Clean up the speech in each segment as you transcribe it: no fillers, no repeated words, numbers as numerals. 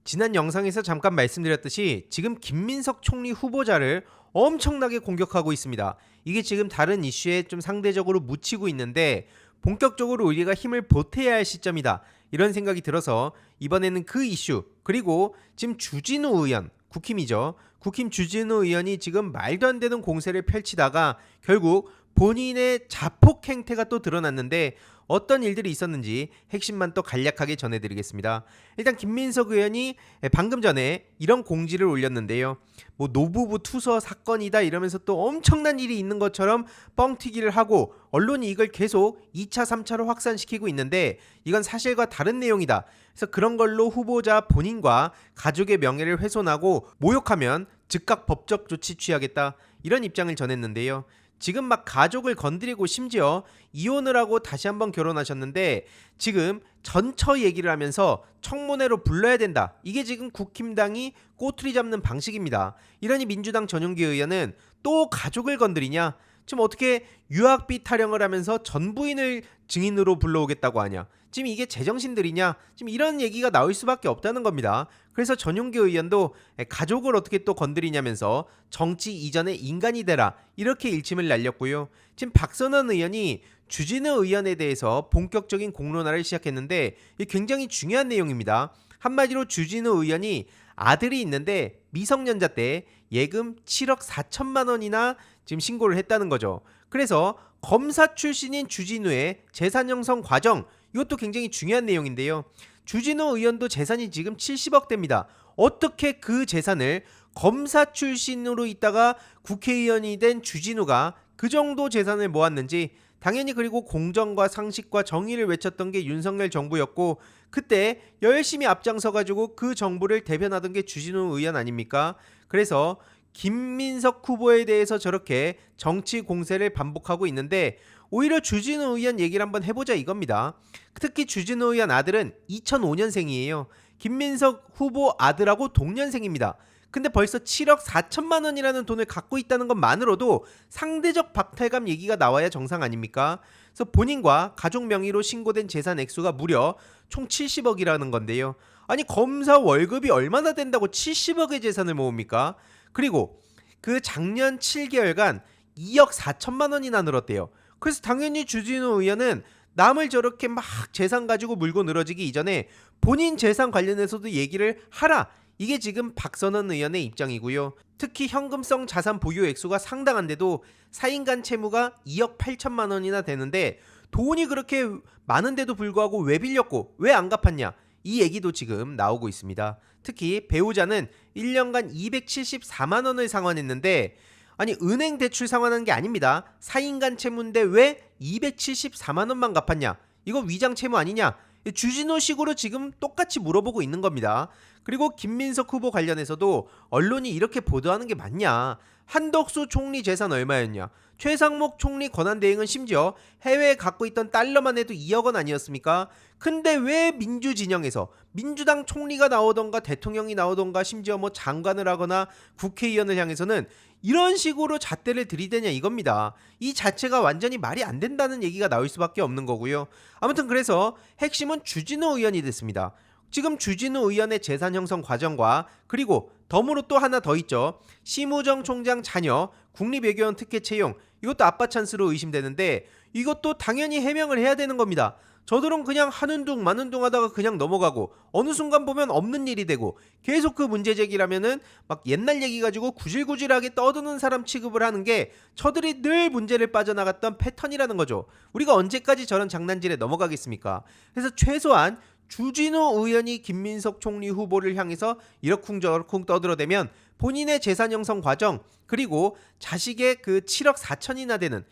지난 영상에서 잠깐 말씀드렸듯이 지금 김민석 총리 후보자를 엄청나게 공격하고 있습니다. 이게 지금 다른 이슈에 좀 상대적으로 묻히고 있는데 본격적으로 우리가 힘을 보태야 할 시점이다. 이런 생각이 들어서 이번에는 그 이슈, 그리고 지금 주진우 의원, 국힘이죠. 국힘 주진우 의원이 지금 말도 안 되는 공세를 펼치다가 결국 본인의 자폭 행태가 또 드러났는데 어떤 일들이 있었는지 핵심만 또 간략하게 전해드리겠습니다. 일단 김민석 의원이 방금 전에 이런 공지를 올렸는데요. 뭐 노부부 투서 사건이다 이러면서 또 엄청난 일이 있는 것처럼 뻥튀기를 하고 언론이 이걸 계속 2차, 3차로 확산시키고 있는데 이건 사실과 다른 내용이다. 그래서 그런 걸로 후보자 본인과 가족의 명예를 훼손하고 모욕하면 즉각 법적 조치 취하겠다. 이런 입장을 전했는데요. 지금 막 가족을 건드리고 심지어 이혼을 하고 다시 한번 결혼하셨는데 지금 전처 얘기를 하면서 청문회로 불러야 된다. 이게 지금 국힘당이 꼬투리 잡는 방식입니다. 이러니 민주당 전용기 의원은 또 가족을 건드리냐? 지금 어떻게 유학비 타령을 하면서 전 부인을 증인으로 불러오겠다고 하냐? 지금 이게 제정신들이냐? 지금 이런 얘기가 나올 수밖에 없다는 겁니다. 그래서 전용기 의원도 가족을 어떻게 또 건드리냐면서 정치 이전의 인간이 되라 이렇게 일침을 날렸고요. 지금 박선원 의원이 주진우 의원에 대해서 본격적인 공론화를 시작했는데 이게 굉장히 중요한 내용입니다. 한마디로 주진우 의원이 아들이 있는데 미성년자 때 예금 7억 4천만 원이나 지금 신고를 했다는 거죠. 그래서 검사 출신인 주진우의 재산 형성 과정, 이것도 굉장히 중요한 내용인데요. 주진우 의원도 재산이 지금 70억대입니다. 어떻게 그 재산을 검사 출신으로 있다가 국회의원이 된 주진우가 그 정도 재산을 모았는지, 당연히 그리고 공정과 상식과 정의를 외쳤던 게 윤석열 정부였고 그때 열심히 앞장서가지고 그 정부를 대변하던 게 주진우 의원 아닙니까? 그래서 김민석 후보에 대해서 저렇게 정치 공세를 반복하고 있는데 오히려 주진우 의원 얘기를 한번 해보자 이겁니다. 특히 주진우 의원 아들은 2005년생이에요. 김민석 후보 아들하고 동년생입니다. 근데 벌써 7억 4천만 원이라는 돈을 갖고 있다는 것만으로도 상대적 박탈감 얘기가 나와야 정상 아닙니까? 그래서 본인과 가족 명의로 신고된 재산 액수가 무려 총 70억이라는 건데요. 아니 검사 월급이 얼마나 된다고 70억의 재산을 모읍니까? 그리고 그 작년 7개월간 2억 4천만 원이나 늘었대요. 그래서 당연히 주진우 의원은 남을 저렇게 막 재산 가지고 물고 늘어지기 이전에 본인 재산 관련해서도 얘기를 하라. 이게 지금 박선원 의원의 입장이고요. 특히 현금성 자산 보유 액수가 상당한데도 4인간 채무가 2억 8천만 원이나 되는데 돈이 그렇게 많은데도 불구하고 왜 빌렸고 왜 안 갚았냐? 이 얘기도 지금 나오고 있습니다. 특히 배우자는 1년간 274만 원을 상환했는데 아니 은행 대출 상환한 게 아닙니다. 4인간 채무인데 왜 274만 원만 갚았냐? 이거 위장 채무 아니냐? 주진우식으로 지금 똑같이 물어보고 있는 겁니다. 그리고 김민석 후보 관련해서도 언론이 이렇게 보도하는 게 맞냐? 한덕수 총리 재산 얼마였냐? 최상목 총리 권한대행은 심지어 해외에 갖고 있던 달러만 해도 2억 원 아니었습니까? 근데 왜 민주진영에서 민주당 총리가 나오던가 대통령이 나오던가 심지어 뭐 장관을 하거나 국회의원을 향해서는 이런 식으로 잣대를 들이대냐 이겁니다. 이 자체가 완전히 말이 안 된다는 얘기가 나올 수밖에 없는 거고요. 아무튼 그래서 핵심은 주진우 의원이 됐습니다. 지금 주진우 의원의 재산 형성 과정과 그리고 덤으로 또 하나 더 있죠. 심우정 총장 자녀 국립외교원 특혜 채용, 이것도 아빠 찬스로 의심되는데 이것도 당연히 해명을 해야 되는 겁니다. 저들은 그냥 하는 둥 마는 둥 하다가 그냥 넘어가고 어느 순간 보면 없는 일이 되고 계속 그 문제 제기라면은 막 옛날 얘기 가지고 구질구질하게 떠드는 사람 취급을 하는 게 저들이 늘 문제를 빠져나갔던 패턴이라는 거죠. 우리가 언제까지 저런 장난질에 넘어가겠습니까? 그래서 최소한 주진우 의원이 김민석 총리 후보를 향해서 이러쿵저러쿵 떠들어대면 본인의 재산 형성 과정 그리고 자식의 그 7억 4천이나 되는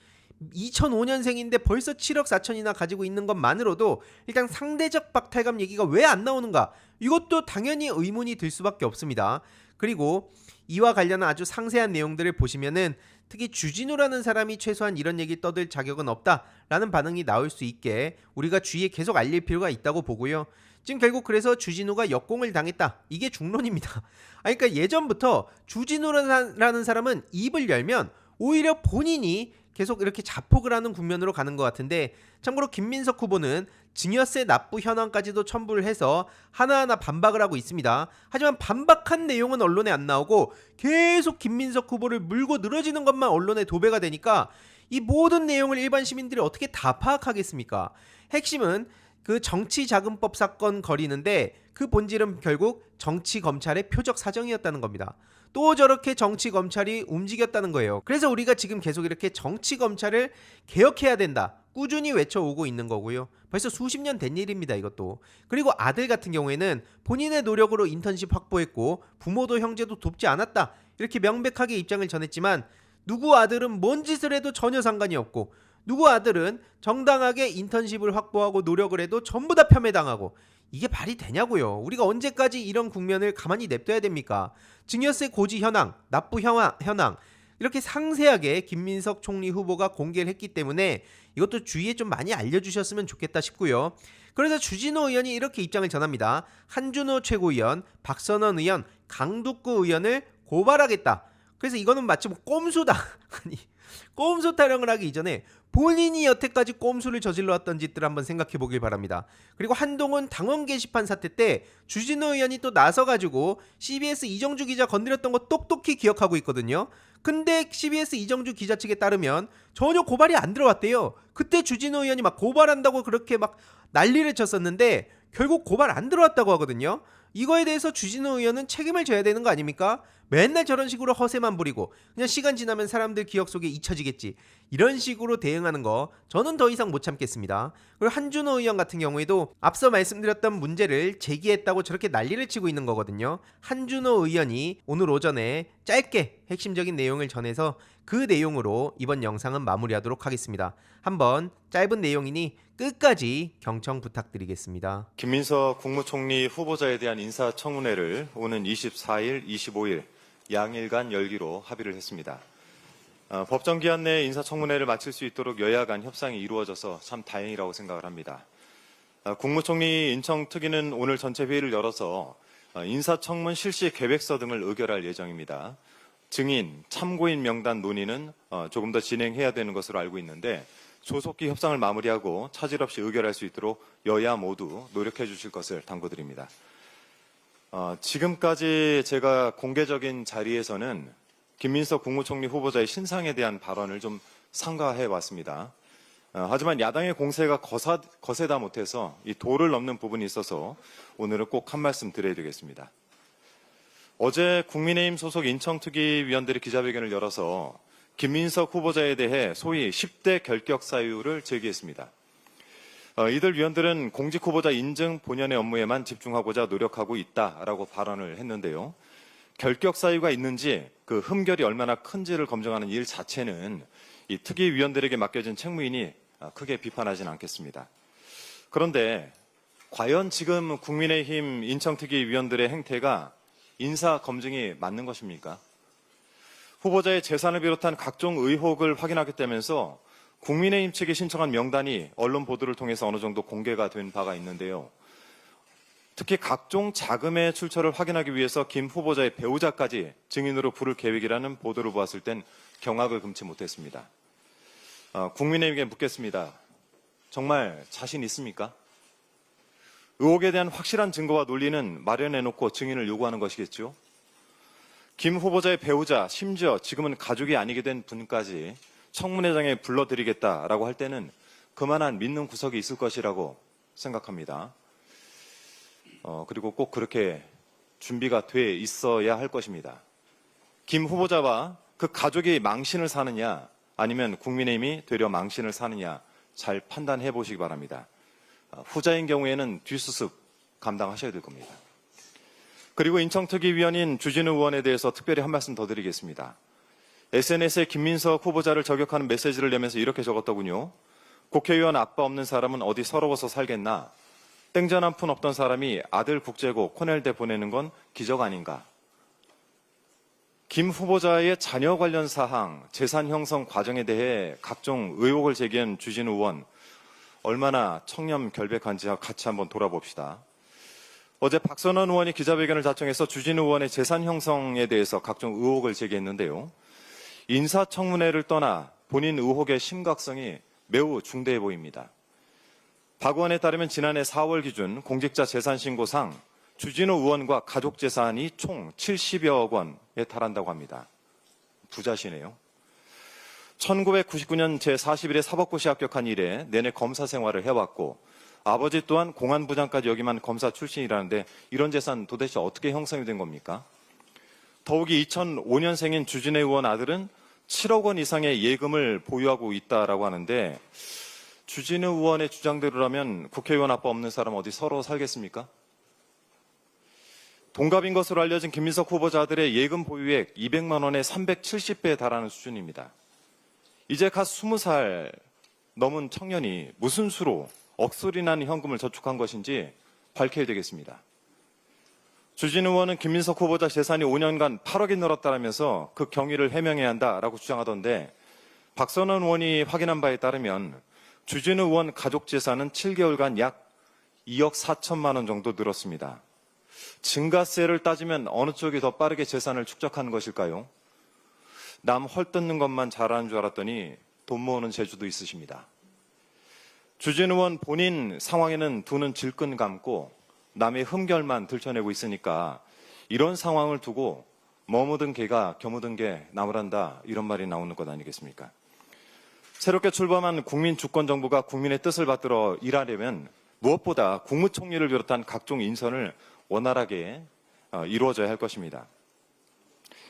2005년생인데 벌써 7억 4천이나 가지고 있는 것만으로도 일단 상대적 박탈감 얘기가 왜 안 나오는가? 이것도 당연히 의문이 들 수밖에 없습니다. 그리고 이와 관련한 아주 상세한 내용들을 보시면은 특히 주진우라는 사람이 최소한 이런 얘기 떠들 자격은 없다라는 반응이 나올 수 있게 우리가 주위에 계속 알릴 필요가 있다고 보고요. 지금 결국 그래서 주진우가 역공을 당했다. 이게 중론입니다. 그러니까 예전부터 주진우라는 사람은 입을 열면 오히려 본인이 계속 이렇게 자폭을 하는 국면으로 가는 것 같은데 참고로 김민석 후보는 증여세 납부 현황까지도 첨부를 해서 하나하나 반박을 하고 있습니다. 하지만 반박한 내용은 언론에 안 나오고 계속 김민석 후보를 물고 늘어지는 것만 언론에 도배가 되니까 이 모든 내용을 일반 시민들이 어떻게 다 파악하겠습니까? 핵심은 그 정치자금법 사건 거리는데 그 본질은 결국 정치검찰의 표적 사정이었다는 겁니다. 또 저렇게 정치검찰이 움직였다는 거예요. 그래서 우리가 지금 계속 이렇게 정치검찰을 개혁해야 된다 꾸준히 외쳐오고 있는 거고요. 벌써 수십 년 된 일입니다, 이것도. 그리고 아들 같은 경우에는 본인의 노력으로 인턴십 확보했고 부모도 형제도 돕지 않았다 이렇게 명백하게 입장을 전했지만 누구 아들은 뭔 짓을 해도 전혀 상관이 없고 누구 아들은 정당하게 인턴십을 확보하고 노력을 해도 전부 다 폄훼당하고 이게 말이 되냐고요. 우리가 언제까지 이런 국면을 가만히 냅둬야 됩니까? 증여세 고지 현황, 납부 현황 이렇게 상세하게 김민석 총리 후보가 공개를 했기 때문에 이것도 주위에 좀 많이 알려주셨으면 좋겠다 싶고요. 그래서 주진우 의원이 이렇게 입장을 전합니다. 한준호 최고위원, 박선원 의원, 강두구 의원을 고발하겠다. 그래서 이거는 마치 뭐 꼼수다. 아니 꼼수 타령을 하기 이전에 본인이 여태까지 꼼수를 저질러 왔던 짓들 한번 생각해 보길 바랍니다. 그리고 한동훈 당원 게시판 사태 때 주진우 의원이 또 나서가지고 CBS 이정주 기자 건드렸던 거 똑똑히 기억하고 있거든요. 근데 CBS 이정주 기자 측에 따르면 전혀 고발이 안 들어왔대요. 그때 주진우 의원이 막 고발한다고 그렇게 막 난리를 쳤었는데 결국 고발 안 들어왔다고 하거든요. 이거에 대해서 주진우 의원은 책임을 져야 되는 거 아닙니까? 맨날 저런 식으로 허세만 부리고 그냥 시간 지나면 사람들 기억 속에 잊혀지겠지 이런 식으로 대응하는 거 저는 더 이상 못 참겠습니다. 그리고 한준호 의원 같은 경우에도 앞서 말씀드렸던 문제를 제기했다고 저렇게 난리를 치고 있는 거거든요. 한준호 의원이 오늘 오전에 짧게 핵심적인 내용을 전해서 그 내용으로 이번 영상은 마무리하도록 하겠습니다. 한번 짧은 내용이니 끝까지 경청 부탁드리겠습니다. 김민석 국무총리 후보자에 대한 인사청문회를 오는 24일, 25일 양일간 열기로 합의를 했습니다. 법정 기한 내에 인사청문회를 마칠 수 있도록 여야 간 협상이 이루어져서 참 다행이라고 생각을 합니다. 국무총리 인청특위는 오늘 전체 회의를 열어서 인사청문 실시 계획서 등을 의결할 예정입니다. 증인, 참고인 명단 논의는 조금 더 진행해야 되는 것으로 알고 있는데 조속히 협상을 마무리하고 차질 없이 의결할 수 있도록 여야 모두 노력해 주실 것을 당부드립니다. 지금까지 제가 공개적인 자리에서는 김민석 국무총리 후보자의 신상에 대한 발언을 좀 삼가해 왔습니다. 하지만 야당의 공세가 거세다 못해서 이 도를 넘는 부분이 있어서 오늘은 꼭 한 말씀 드려야 되겠습니다. 어제 국민의힘 소속 인청특위 위원들이 기자회견을 열어서 김민석 후보자에 대해 소위 10대 결격 사유를 제기했습니다. 이들 위원들은 공직 후보자 인증 본연의 업무에만 집중하고자 노력하고 있다라고 발언을 했는데요. 결격 사유가 있는지 그 흠결이 얼마나 큰지를 검증하는 일 자체는 이 특위 위원들에게 맡겨진 책무이니 크게 비판하진 않겠습니다. 그런데 과연 지금 국민의힘 인청특위 위원들의 행태가 인사 검증이 맞는 것입니까? 후보자의 재산을 비롯한 각종 의혹을 확인하겠다면서 국민의힘 측이 신청한 명단이 언론 보도를 통해서 어느 정도 공개가 된 바가 있는데요. 특히 각종 자금의 출처를 확인하기 위해서 김 후보자의 배우자까지 증인으로 부를 계획이라는 보도를 보았을 땐 경악을 금치 못했습니다. 국민의힘에게 묻겠습니다. 정말 자신 있습니까? 의혹에 대한 확실한 증거와 논리는 마련해놓고 증인을 요구하는 것이겠죠. 김 후보자의 배우자, 심지어 지금은 가족이 아니게 된 분까지 청문회장에 불러드리겠다라고 할 때는 그만한 믿는 구석이 있을 것이라고 생각합니다. 그리고 꼭 그렇게 준비가 돼 있어야 할 것입니다. 김 후보자와 그 가족이 망신을 사느냐 아니면 국민의힘이 되려 망신을 사느냐 잘 판단해 보시기 바랍니다. 후자인 경우에는 뒷수습 감당하셔야 될 겁니다. 그리고 인청특위 위원인 주진우 의원에 대해서 특별히 한 말씀 더 드리겠습니다. SNS에 김민석 후보자를 저격하는 메시지를 내면서 이렇게 적었더군요. 국회의원 아빠 없는 사람은 어디 서러워서 살겠나. 땡전 한 푼 없던 사람이 아들 국제고 코넬대 보내는 건 기적 아닌가. 김 후보자의 자녀 관련 사항, 재산 형성 과정에 대해 각종 의혹을 제기한 주진우 의원, 얼마나 청렴 결백한지 같이 한번 돌아봅시다. 어제 박선원 의원이 기자회견을 자청해서 주진우 의원의 재산 형성에 대해서 각종 의혹을 제기했는데요. 인사청문회를 떠나 본인 의혹의 심각성이 매우 중대해 보입니다. 박 의원에 따르면 지난해 4월 기준 공직자 재산신고상 주진우 의원과 가족 재산이 총 70여억 원에 달한다고 합니다. 부자시네요. 1999년 제41회 사법고시 합격한 이래 내내 검사 생활을 해왔고 아버지 또한 공안부장까지 역임한 검사 출신이라는데 이런 재산 도대체 어떻게 형성이 된 겁니까? 더욱이 2005년생인 주진우 의원 아들은 7억 원 이상의 예금을 보유하고 있다라고 하는데 주진우 의원의 주장대로라면 국회의원 아빠 없는 사람 어디 서러워 살겠습니까? 동갑인 것으로 알려진 김민석 후보자 아들의 예금 보유액 200만 원에 370배에 달하는 수준입니다. 이제 갓 20살 넘은 청년이 무슨 수로 억소리 나는 현금을 저축한 것인지 밝혀야 되겠습니다. 주진우 의원은 김민석 후보자 재산이 5년간 8억이 늘었다라면서 그 경위를 해명해야 한다라고 주장하던데 박선원 의원이 확인한 바에 따르면 주진우 의원 가족 재산은 7개월간 약 2억 4천만 원 정도 늘었습니다. 증가세를 따지면 어느 쪽이 더 빠르게 재산을 축적한 것일까요? 남 헐뜯는 것만 잘하는 줄 알았더니 돈 모으는 재주도 있으십니다. 주진우 의원 본인 상황에는 두 눈 질끈 감고 남의 흠결만 들춰내고 있으니까 이런 상황을 두고 머무든 개가 겨무든 게 나무란다 이런 말이 나오는 것 아니겠습니까? 새롭게 출범한 국민주권정부가 국민의 뜻을 받들어 일하려면 무엇보다 국무총리를 비롯한 각종 인선을 원활하게 이루어져야 할 것입니다.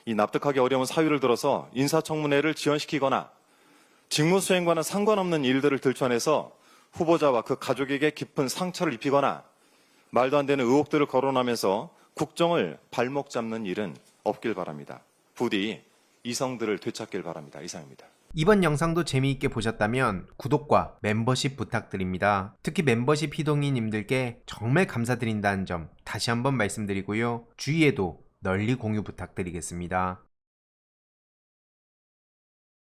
이 납득하기 어려운 사유를 들어서 인사청문회를 지연시키거나 직무수행과는 상관없는 일들을 들춰내서 후보자와 그 가족에게 깊은 상처를 입히거나 말도 안 되는 의혹들을 거론하면서 국정을 발목 잡는 일은 없길 바랍니다. 부디 이성들을 되찾길 바랍니다. 이상입니다. 이번 영상도 재미있게 보셨다면 구독과 멤버십 부탁드립니다. 특히 멤버십 희동이님들께 정말 감사드린다는 점 다시 한번 말씀드리고요. 주위에도 널리 공유 부탁드리겠습니다.